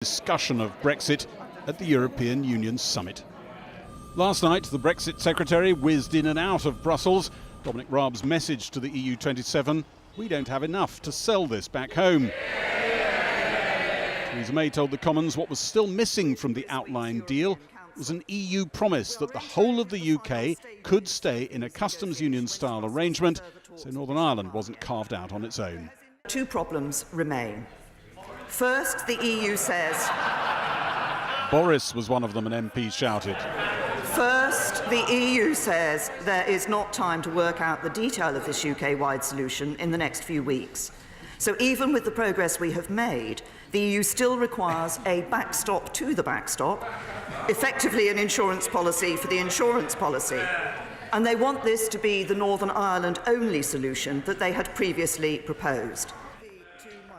Discussion of Brexit at the European Union summit. Last night, the Brexit secretary whizzed in and out of Brussels. Dominic Raab's message to the EU 27, we don't have enough to sell this back home. Theresa May told the Commons what was still missing from the outline deal was an EU promise that the whole of the UK could stay in a customs union-style arrangement, so Northern Ireland wasn't carved out on its own. Two problems remain. First, the EU says... Boris was one of them, an MP shouted. First, the EU says there is not time to work out the detail of this UK-wide solution in the next few weeks. So even with the progress we have made, the EU still requires a backstop to the backstop, effectively an insurance policy for the insurance policy. And they want this to be the Northern Ireland-only solution that they had previously proposed.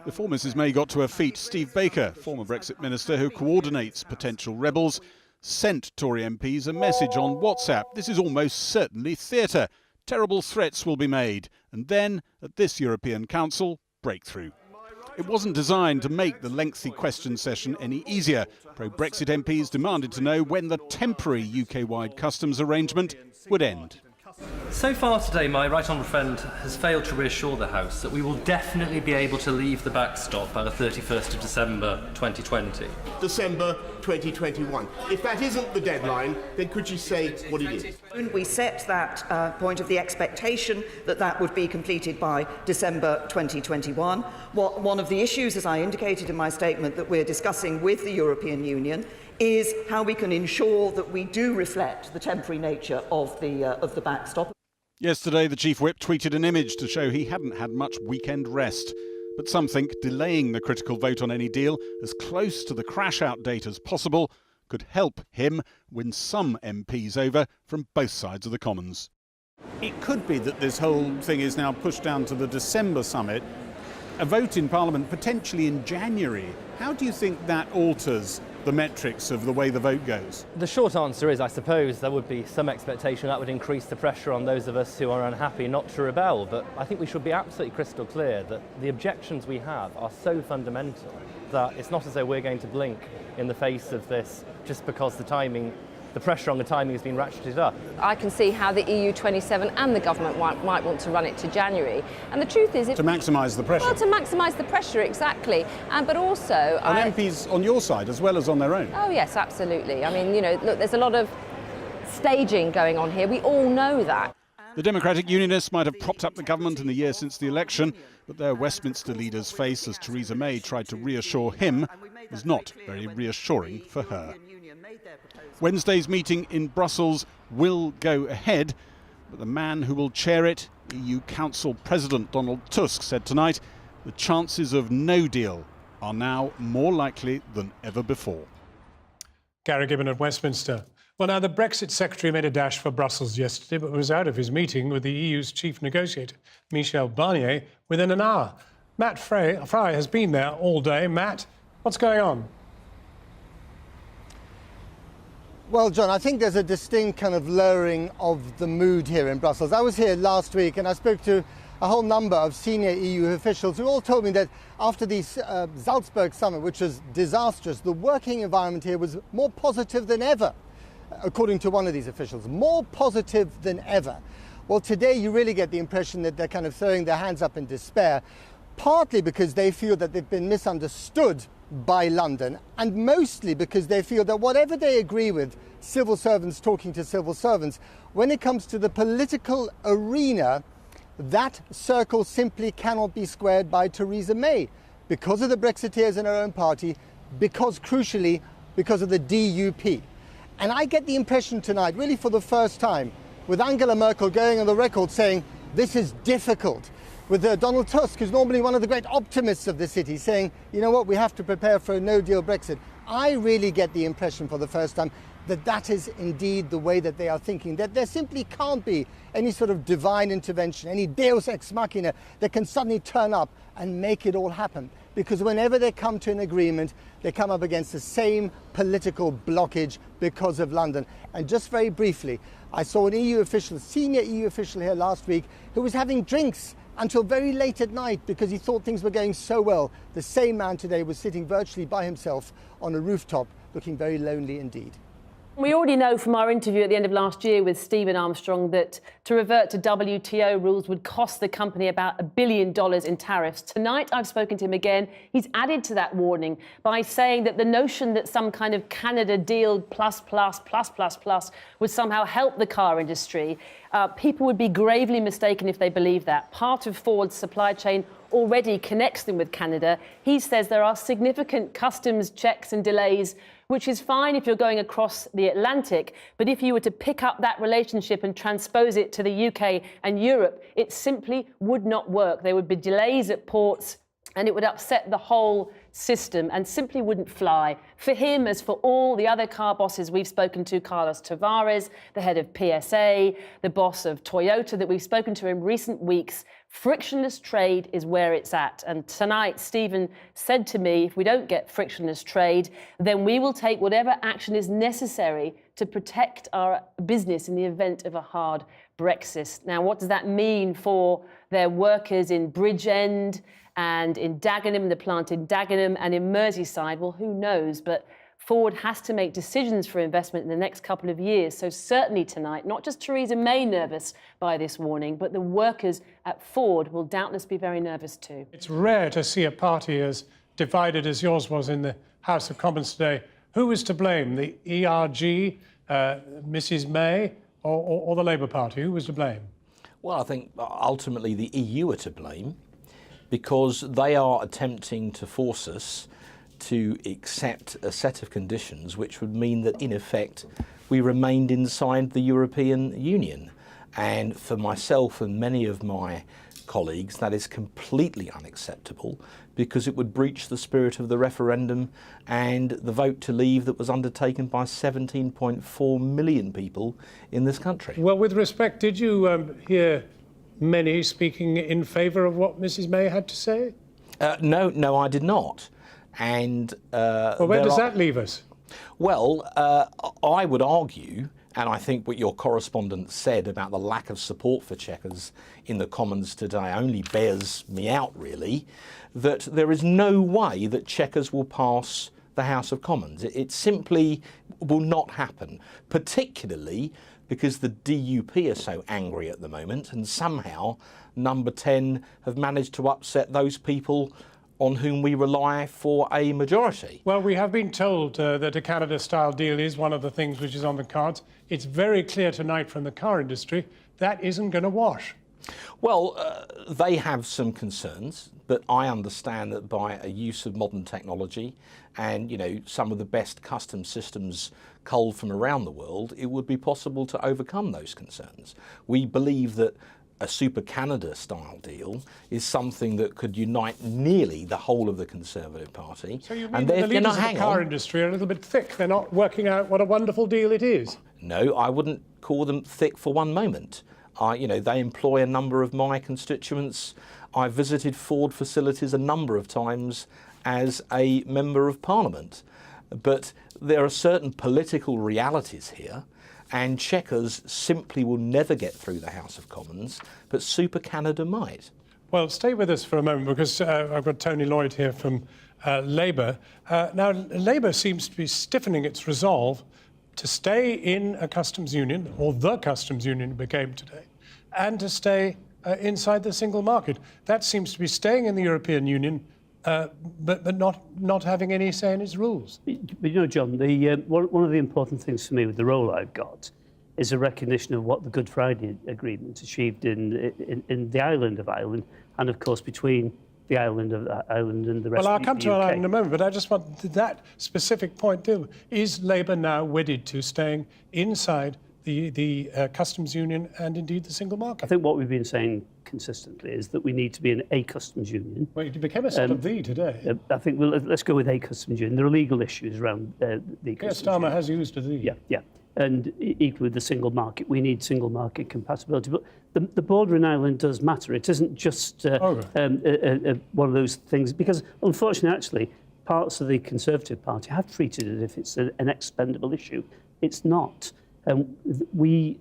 Before Mrs May got to her feet, Steve Baker, former Brexit minister who coordinates potential rebels, sent Tory MPs a message on WhatsApp. This is almost certainly theatre. Terrible threats will be made. And then, at this European Council, breakthrough. It wasn't designed to make the lengthy question session any easier. Pro-Brexit MPs demanded to know when the temporary UK-wide customs arrangement would end. So far today, my right honourable friend has failed to reassure the House that we will definitely be able to leave the backstop by the 31st of December 2020. December 2021. If that isn't the deadline, then could you say what it is? We set that point of the expectation that that would be completed by December 2021. One of the issues, as I indicated in my statement, that we're discussing with the European Union is how we can ensure that we do reflect the temporary nature of the backstop. Yesterday, the Chief Whip tweeted an image to show he hadn't had much weekend rest. But some think delaying the critical vote on any deal as close to the crash-out date as possible could help him win some MPs over from both sides of the Commons. It could be that this whole thing is now pushed down to the December summit, a vote in Parliament potentially in January. How do you think that alters the metrics of the way the vote goes? The short answer is, I suppose, there would be some expectation that would increase the pressure on those of us who are unhappy not to rebel. But I think we should be absolutely crystal clear that the objections we have are so fundamental that it's not as though we're going to blink in the face of this just because the pressure on the timing has been ratcheted up. I can see how the EU 27 and the government might want to run it to January. And the truth is... To maximise the pressure? Well, to maximise the pressure, exactly. But also... On MPs on your side as well as on their own? Oh, yes, absolutely. I mean, you know, look, there's a lot of staging going on here. We all know that. The Democratic Unionists might have propped up the government in the year since the election, but their Westminster leader's face as Theresa May tried to reassure him was not very reassuring for her. Wednesday's meeting in Brussels will go ahead, but the man who will chair it, EU Council President Donald Tusk, said tonight the chances of no deal are now more likely than ever before. Gary Gibbon at Westminster. Well, now, the Brexit secretary made a dash for Brussels yesterday, but was out of his meeting with the EU's chief negotiator, Michel Barnier, within an hour. Matt Fry has been there all day. Matt, what's going on? Well, John, I think there's a distinct kind of lowering of the mood here in Brussels. I was here last week and I spoke to a whole number of senior EU officials who all told me that after the Salzburg summit, which was disastrous, the working environment here was more positive than ever, according to one of these officials, more positive than ever. Well, today you really get the impression that they're kind of throwing their hands up in despair, partly because they feel that they've been misunderstood by London, and mostly because they feel that whatever they agree with civil servants talking to civil servants, when it comes to the political arena, that circle simply cannot be squared by Theresa May because of the Brexiteers in her own party, because crucially, because of the DUP. And I get the impression tonight, really for the first time, with Angela Merkel going on the record saying this is difficult, with Donald Tusk, who's normally one of the great optimists of the city, saying, you know what, we have to prepare for a no-deal Brexit. I really get the impression for the first time that that is indeed the way that they are thinking, that there simply can't be any sort of divine intervention, any deus ex machina that can suddenly turn up and make it all happen. Because whenever they come to an agreement, they come up against the same political blockage because of London. And just very briefly, I saw an EU official, a senior EU official here last week, who was having drinks until very late at night because he thought things were going so well. The same man today was sitting virtually by himself on a rooftop, looking very lonely indeed. We already know from our interview at the end of last year with Stephen Armstrong that to revert to WTO rules would cost the company about $1 billion in tariffs. Tonight, I've spoken to him again. He's added to that warning by saying that the notion that some kind of Canada deal plus would somehow help the car industry, people would be gravely mistaken if they believe that. Part of Ford's supply chain already connects them with Canada. He says there are significant customs checks and delays, which is fine if you're going across the Atlantic, but if you were to pick up that relationship and transpose it to the UK and Europe, it simply would not work. There would be delays at ports and it would upset the whole system and simply wouldn't fly. For him, as for all the other car bosses we've spoken to, Carlos Tavares, the head of PSA, the boss of Toyota that we've spoken to in recent weeks, frictionless trade is where it's at. And tonight, Stephen said to me, if we don't get frictionless trade, then we will take whatever action is necessary to protect our business in the event of a hard Brexit. Now, what does that mean for their workers in Bridgend and in Dagenham, the plant in Dagenham and in Merseyside? Well, who knows? But Ford has to make decisions for investment in the next couple of years. So certainly tonight, not just Theresa May nervous by this warning, but the workers at Ford will doubtless be very nervous too. It's rare to see a party as divided as yours was in the House of Commons today. Who was to blame, the ERG, Mrs May, or the Labour Party? Who was to blame? Well, I think ultimately the EU are to blame because they are attempting to force us to accept a set of conditions which would mean that, in effect, we remained inside the European Union. And for myself and many of my colleagues, that is completely unacceptable because it would breach the spirit of the referendum and the vote to leave that was undertaken by 17.4 million people in this country. Well, with respect, did you hear many speaking in favour of what Mrs May had to say? No, I did not. And well, where does that leave us? Well, I would argue, and I think what your correspondent said about the lack of support for Chequers in the Commons today only bears me out, really, that there is no way that Chequers will pass the House of Commons. It simply will not happen, particularly because the DUP are so angry at the moment, and somehow Number 10 have managed to upset those people on whom we rely for a majority. Well, we have been told that a Canada-style deal is one of the things which is on the cards. It's very clear tonight from the car industry that isn't going to wash. Well, they have some concerns, but I understand that by a use of modern technology and, some of the best custom systems culled from around the world, it would be possible to overcome those concerns. We believe that a Super Canada style deal is something that could unite nearly the whole of the Conservative Party. So you mean the leaders of the car industry are a little bit thick? They're not working out what a wonderful deal it is? No, I wouldn't call them thick for one moment. They employ a number of my constituents. I've visited Ford facilities a number of times as a Member of Parliament. But there are certain political realities here, and Chequers simply will never get through the House of Commons, but Super Canada might. Well, stay with us for a moment because I've got Tony Lloyd here from Labour. Now, Labour seems to be stiffening its resolve to stay in a customs union, or the customs union it became today, and to stay inside the single market. That seems to be staying in the European Union, but not having any say in its rules. But John, one of the important things for me with the role I've got is a recognition of what the Good Friday Agreement achieved in the island of Ireland, and of course between the island of Ireland and the rest of the UK. Well, I'll come to Ireland in a moment, but I just want that specific point too. Is Labour now wedded to staying inside the customs union and indeed the single market? I think what we've been saying consistently is that we need to be in a customs union. Well, it became a sort of the today. I think let's go with a customs union. There are legal issues around the customs Starmer union. has used a the. Yeah. And equally with the single market, we need single market compatibility. But the border in Ireland does matter. It isn't just one of those things, because unfortunately, actually, parts of the Conservative Party have treated it as if it's an expendable issue. It's not. We,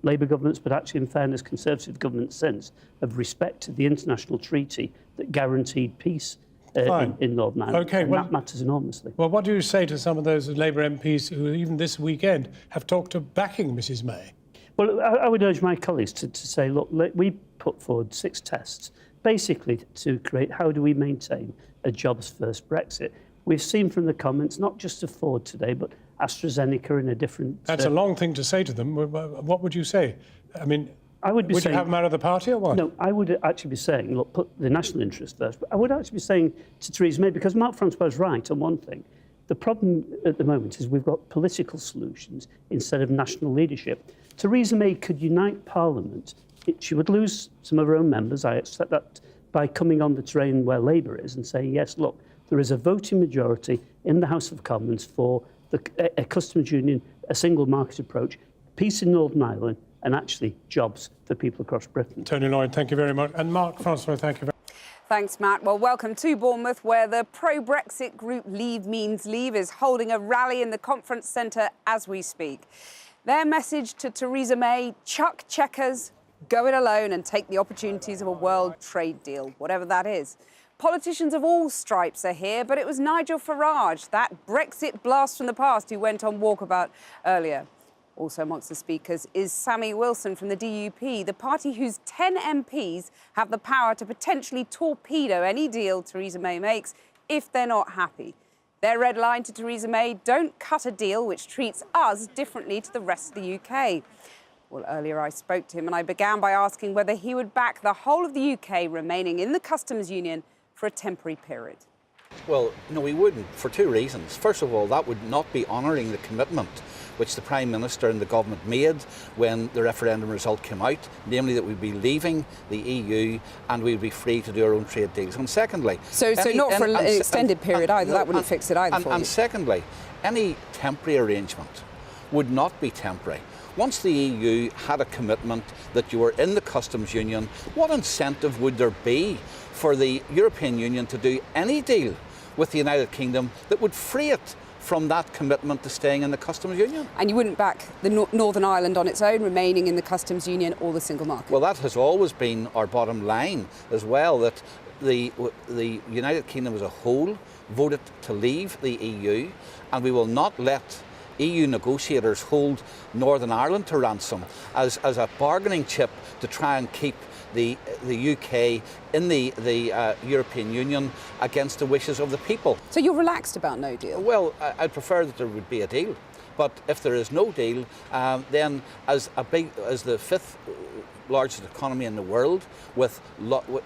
Labour governments, but actually in fairness, Conservative governments since, have respected the international treaty that guaranteed peace in Northern Ireland. Okay, That matters enormously. Well, what do you say to some of those Labour MPs who even this weekend have talked of backing Mrs May? Well, I would urge my colleagues to say, look, we put forward 6 tests, basically to create how do we maintain a jobs-first Brexit. We've seen from the comments, not just of Ford today, but AstraZeneca in a different... That's a long thing to say to them. What would you say? I mean, would you have them out of the party or what? No, I would actually be saying, look, put the national interest first. But I would actually be saying to Theresa May, because Mark Francois is right on one thing, the problem at the moment is we've got political solutions instead of national leadership. Theresa May could unite Parliament. She would lose some of her own members, I accept that, by coming on the terrain where Labour is and saying, yes, look, there is a voting majority in the House of Commons for a customs union, a single market approach, peace in Northern Ireland, and actually jobs for people across Britain. Tony Lloyd, thank you very much. And Mark Francois, thank you very much. Thanks, Matt. Well, welcome to Bournemouth, where the pro-Brexit group Leave Means Leave is holding a rally in the conference centre as we speak. Their message to Theresa May, chuck Chequers, go it alone and take the opportunities of a world trade deal, whatever that is. Politicians of all stripes are here, but it was Nigel Farage, that Brexit blast from the past, who went on walkabout earlier. Also amongst the speakers is Sammy Wilson from the DUP, the party whose 10 MPs have the power to potentially torpedo any deal Theresa May makes if they're not happy. Their red line to Theresa May, don't cut a deal which treats us differently to the rest of the UK. Well, earlier I spoke to him and I began by asking whether he would back the whole of the UK remaining in the customs union for a temporary period. Well, no, we wouldn't, for 2 reasons. First of all, that would not be honouring the commitment which the Prime Minister and the government made when the referendum result came out, namely that we'd be leaving the EU and we'd be free to do our own trade deals. And secondly... So not for an extended period either, that wouldn't fix it either for you. And secondly, any temporary arrangement would not be temporary. Once the EU had a commitment that you were in the customs union, what incentive would there be for the European Union to do any deal with the United Kingdom that would free it from that commitment to staying in the customs union? And you wouldn't back the Northern Ireland on its own, remaining in the customs union or the single market? Well, that has always been our bottom line as well, that the United Kingdom as a whole voted to leave the EU, and we will not let EU negotiators hold Northern Ireland to ransom as a bargaining chip to try and keep the UK in the European Union against the wishes of the people. So you're relaxed about no deal? Well, I'd prefer that there would be a deal. But if there is no deal, then as the 5th largest economy in the world,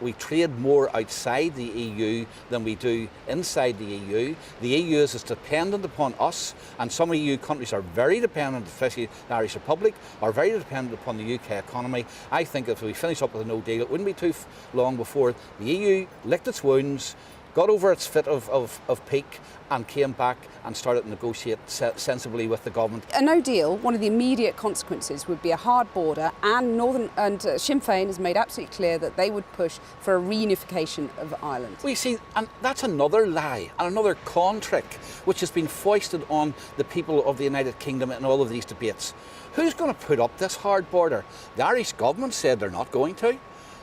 we trade more outside the EU than we do inside the EU. The EU is as dependent upon us, and some EU countries are very dependent, especially the Irish Republic, are very dependent upon the UK economy. I think if we finish up with a no deal, it wouldn't be too long before the EU licked its wounds, got over its fit of pique, and came back and started to negotiate sensibly with the government. A no deal, one of the immediate consequences would be a hard border, and Sinn Féin has made absolutely clear that they would push for a reunification of Ireland. We see, and that's another lie and another con trick which has been foisted on the people of the United Kingdom in all of these debates. Who's going to put up this hard border? The Irish government said they're not going to.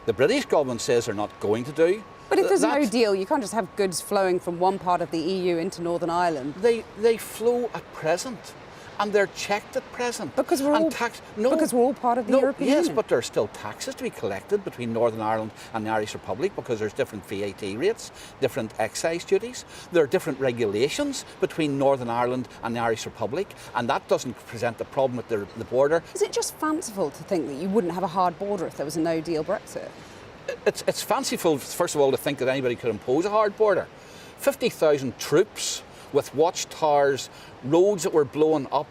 The British government says they're not going to do. But if there's no deal, you can't just have goods flowing from one part of the EU into Northern Ireland. They flow at present, and they're checked at present. Because we're all part of the European Union. Yes, but there are still taxes to be collected between Northern Ireland and the Irish Republic because there's different VAT rates, different excise duties. There are different regulations between Northern Ireland and the Irish Republic, and that doesn't present a problem at the border. Is it just fanciful to think that you wouldn't have a hard border if there was a no-deal Brexit? It's fanciful, first of all, to think that anybody could impose a hard border. 50,000 troops with watchtowers, roads that were blown up,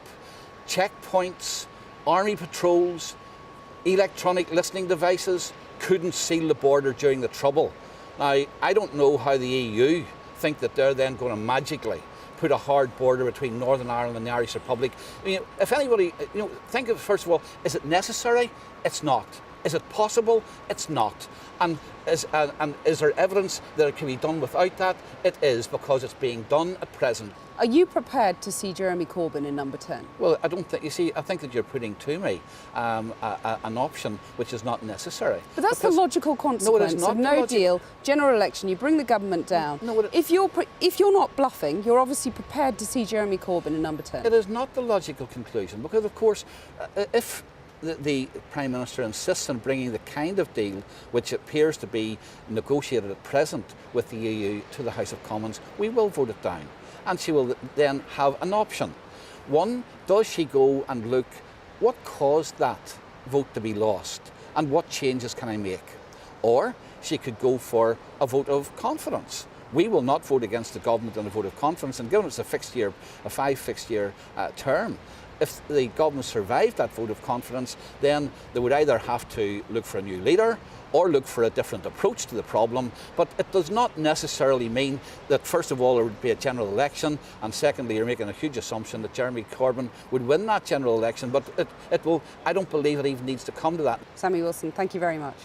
checkpoints, army patrols, electronic listening devices couldn't seal the border during the Trouble. Now, I don't know how the EU think that they're then going to magically put a hard border between Northern Ireland and the Irish Republic. I mean, if anybody, think of, first of all, is it necessary? It's not. Is it possible? It's not. And is there evidence that it can be done without that? It is, because it's being done at present. Are you prepared to see Jeremy Corbyn in number 10? Well, I don't think, you see, I think that you're putting to me an option which is not necessary. But that's the logical consequence of no deal, general election, you bring the government down. No, if you're not bluffing, you're obviously prepared to see Jeremy Corbyn in number 10. It is not the logical conclusion, because of course, if the Prime Minister insists on bringing the kind of deal which appears to be negotiated at present with the EU to the House of Commons, we will vote it down. And she will then have an option. One, does she go and look what caused that vote to be lost and what changes can I make? Or she could go for a vote of confidence. We will not vote against the government on a vote of confidence, and given it's a 5 fixed year term, if the government survived that vote of confidence, then they would either have to look for a new leader or look for a different approach to the problem. But it does not necessarily mean that, first of all, there would be a general election, and secondly, you're making a huge assumption that Jeremy Corbyn would win that general election. But it will, I don't believe it even needs to come to that. Sammy Wilson, thank you very much.